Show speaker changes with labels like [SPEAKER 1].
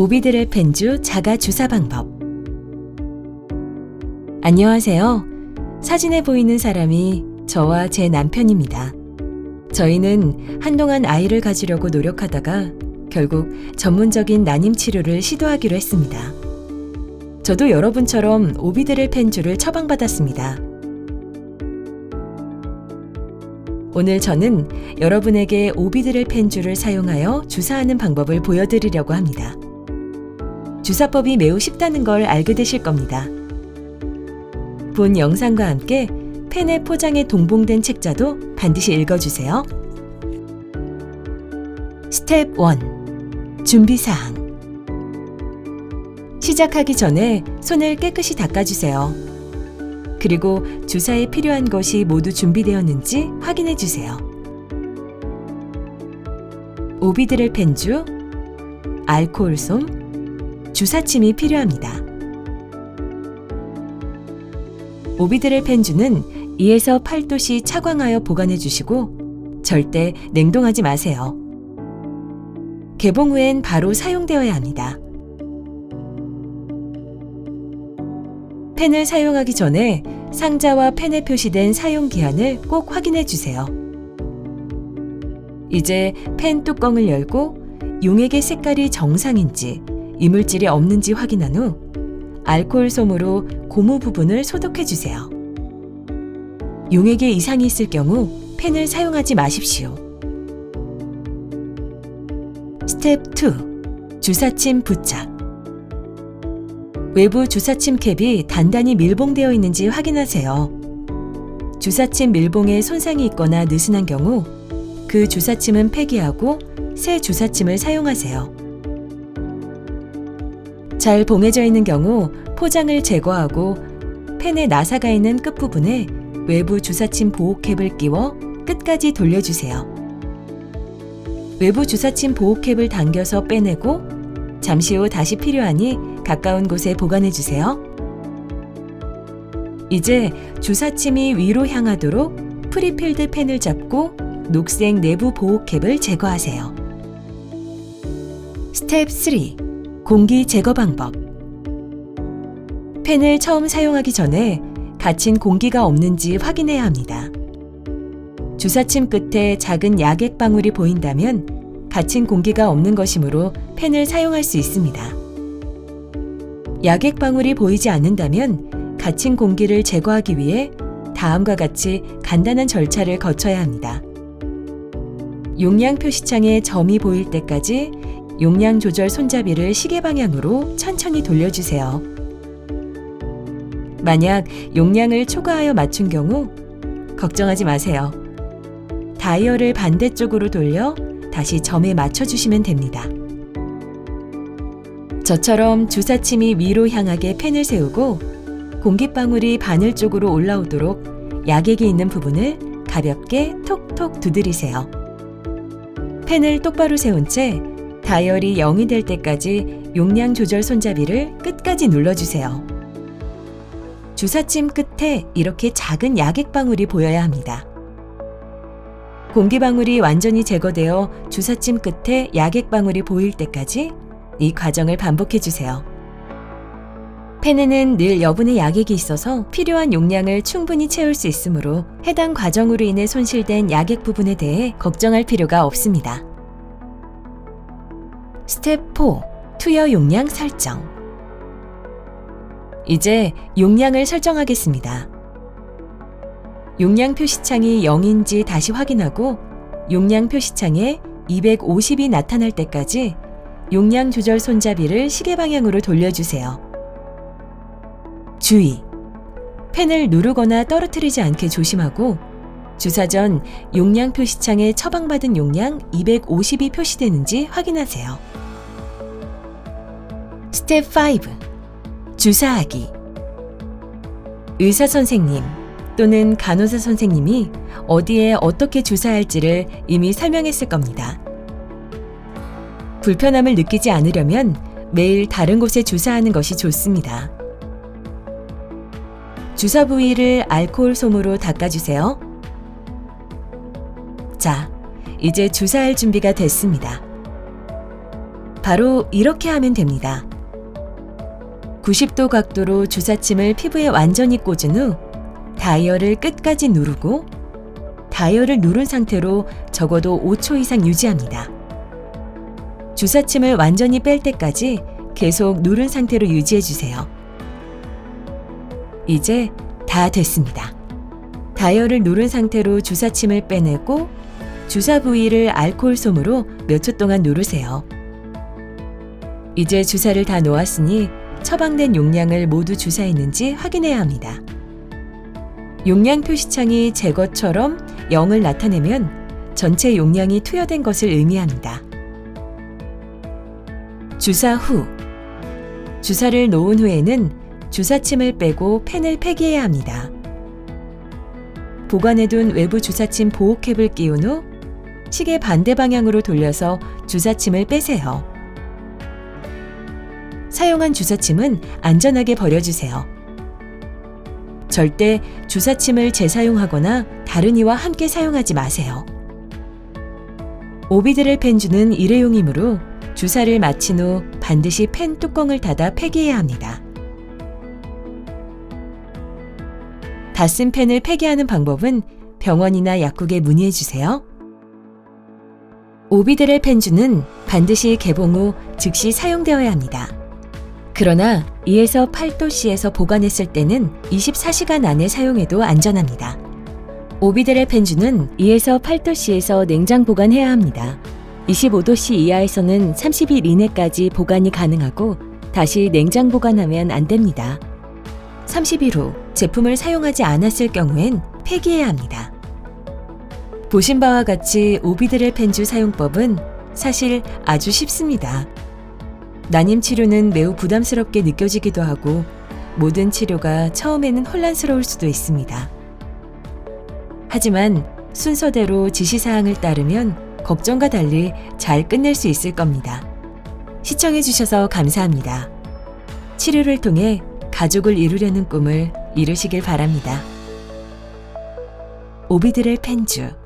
[SPEAKER 1] 오비드렐 펜주 자가 주사 방법. 안녕하세요. 사진에 보이는 사람이 저와 제 남편입니다. 저희는 한동안 아이를 가지려고 노력하다가 결국 전문적인 난임 치료를 시도하기로 했습니다. 저도 여러분처럼 오비드렐 펜주를 처방받았습니다. 오늘 저는 여러분에게 오비드렐 펜주를 사용하여 주사하는 방법을 보여드리려고 합니다. 주사법이 매우 쉽다는 걸 알게 되실 겁니다. 본 영상과 함께 펜의 포장에 동봉된 책자도 반드시 읽어주세요. 스텝 1. 준비사항. 시작하기 전에 손을 깨끗이 닦아주세요. 그리고 주사에 필요한 것이 모두 준비되었는지 확인해 주세요. 오비드렐 펜주, 알코올솜, 주사침이 필요합니다. 오비드렐 펜주는 2에서 8도씨 차광하여 보관해 주시고 절대 냉동하지 마세요. 개봉 후엔 바로 사용되어야 합니다. 펜을 사용하기 전에 상자와 펜에 표시된 사용 기한을 꼭 확인해 주세요. 이제 펜 뚜껑을 열고 용액의 색깔이 정상인지 이물질이 없는지 확인한 후 알코올 솜으로 고무 부분을 소독해 주세요. 용액에 이상이 있을 경우 펜을 사용하지 마십시오. 스텝 2. 주사침 부착. 외부 주사침 캡이 단단히 밀봉되어 있는지 확인하세요. 주사침 밀봉에 손상이 있거나 느슨한 경우 그 주사침은 폐기하고 새 주사침을 사용하세요. 잘 봉해져 있는 경우 포장을 제거하고 펜에 나사가 있는 끝부분에 외부 주사침 보호 캡을 끼워 끝까지 돌려주세요. 외부 주사침 보호 캡을 당겨서 빼내고 잠시 후 다시 필요하니 가까운 곳에 보관해 주세요. 이제 주사침이 위로 향하도록 프리필드 펜을 잡고 녹색 내부 보호 캡을 제거하세요. 스텝 3. 공기 제거 방법. 펜을 처음 사용하기 전에 갇힌 공기가 없는지 확인해야 합니다. 주사침 끝에 작은 약액 방울이 보인다면 갇힌 공기가 없는 것이므로 펜을 사용할 수 있습니다. 약액 방울이 보이지 않는다면 갇힌 공기를 제거하기 위해 다음과 같이 간단한 절차를 거쳐야 합니다. 용량 표시창에 점이 보일 때까지 용량 조절 손잡이를 시계 방향으로 천천히 돌려주세요. 만약 용량을 초과하여 맞춘 경우 걱정하지 마세요. 다이얼을 반대쪽으로 돌려 다시 점에 맞춰주시면 됩니다. 저처럼 주사침이 위로 향하게 펜을 세우고 공기방울이 바늘 쪽으로 올라오도록 약액이 있는 부분을 가볍게 톡톡 두드리세요. 펜을 똑바로 세운 채 다이얼이 0이 될 때까지 용량 조절 손잡이를 끝까지 눌러주세요. 주사침 끝에 이렇게 작은 약액 방울이 보여야 합니다. 공기방울이 완전히 제거되어 주사침 끝에 약액 방울이 보일 때까지 이 과정을 반복해 주세요. 펜에는 늘 여분의 약액이 있어서 필요한 용량을 충분히 채울 수 있으므로 해당 과정으로 인해 손실된 약액 부분에 대해 걱정할 필요가 없습니다. 스텝 4. 투여 용량 설정. 이제 용량을 설정하겠습니다. 용량 표시창이 0인지 다시 확인하고 용량 표시창에 250이 나타날 때까지 용량 조절 손잡이를 시계 방향으로 돌려주세요. 주의! 펜을 누르거나 떨어뜨리지 않게 조심하고 주사 전 용량 표시창에 처방받은 용량 250이 표시되는지 확인하세요. 스텝 5. 주사하기. 의사 선생님 또는 간호사 선생님이 어디에 어떻게 주사할지를 이미 설명했을 겁니다. 불편함을 느끼지 않으려면 매일 다른 곳에 주사하는 것이 좋습니다. 주사 부위를 알코올 솜으로 닦아주세요. 자, 이제 주사할 준비가 됐습니다. 바로 이렇게 하면 됩니다. 90도 각도로 주사침을 피부에 완전히 꽂은 후 다이얼을 끝까지 누르고 다이얼을 누른 상태로 적어도 5초 이상 유지합니다. 주사침을 완전히 뺄 때까지 계속 누른 상태로 유지해 주세요. 이제 다 됐습니다. 다이얼을 누른 상태로 주사침을 빼내고 주사 부위를 알코올 솜으로 몇 초 동안 누르세요. 이제 주사를 다 놓았으니 처방된 용량을 모두 주사했는지 확인해야 합니다. 용량 표시창이 제 것처럼 0을 나타내면 전체 용량이 투여된 것을 의미합니다. 주사 후 주사를 놓은 후에는 주사침을 빼고 펜을 폐기해야 합니다. 보관해둔 외부 주사침 보호캡을 끼운 후 시계 반대 방향으로 돌려서 주사침을 빼세요. 사용한 주사침은 안전하게 버려주세요. 절대 주사침을 재사용하거나 다른 이와 함께 사용하지 마세요. 오비드렐 펜주는 일회용이므로 주사를 마친 후 반드시 펜 뚜껑을 닫아 폐기해야 합니다. 다 쓴 펜을 폐기하는 방법은 병원이나 약국에 문의해 주세요. 오비드렐 펜주는 반드시 개봉 후 즉시 사용되어야 합니다. 그러나 2에서 8도씨에서 보관했을 때는 24시간 안에 사용해도 안전합니다. 오비드렐 펜주는 2에서 8도씨에서 냉장 보관해야 합니다. 25도씨 이하에서는 30일 이내까지 보관이 가능하고 다시 냉장 보관하면 안 됩니다. 30일 후 제품을 사용하지 않았을 경우엔 폐기해야 합니다. 보신 바와 같이 오비드렐 펜주 사용법은 사실 아주 쉽습니다. 난임 치료는 매우 부담스럽게 느껴지기도 하고 모든 치료가 처음에는 혼란스러울 수도 있습니다. 하지만 순서대로 지시사항을 따르면 걱정과 달리 잘 끝낼 수 있을 겁니다. 시청해주셔서 감사합니다. 치료를 통해 가족을 이루려는 꿈을 이루시길 바랍니다. 오비드렐 펜주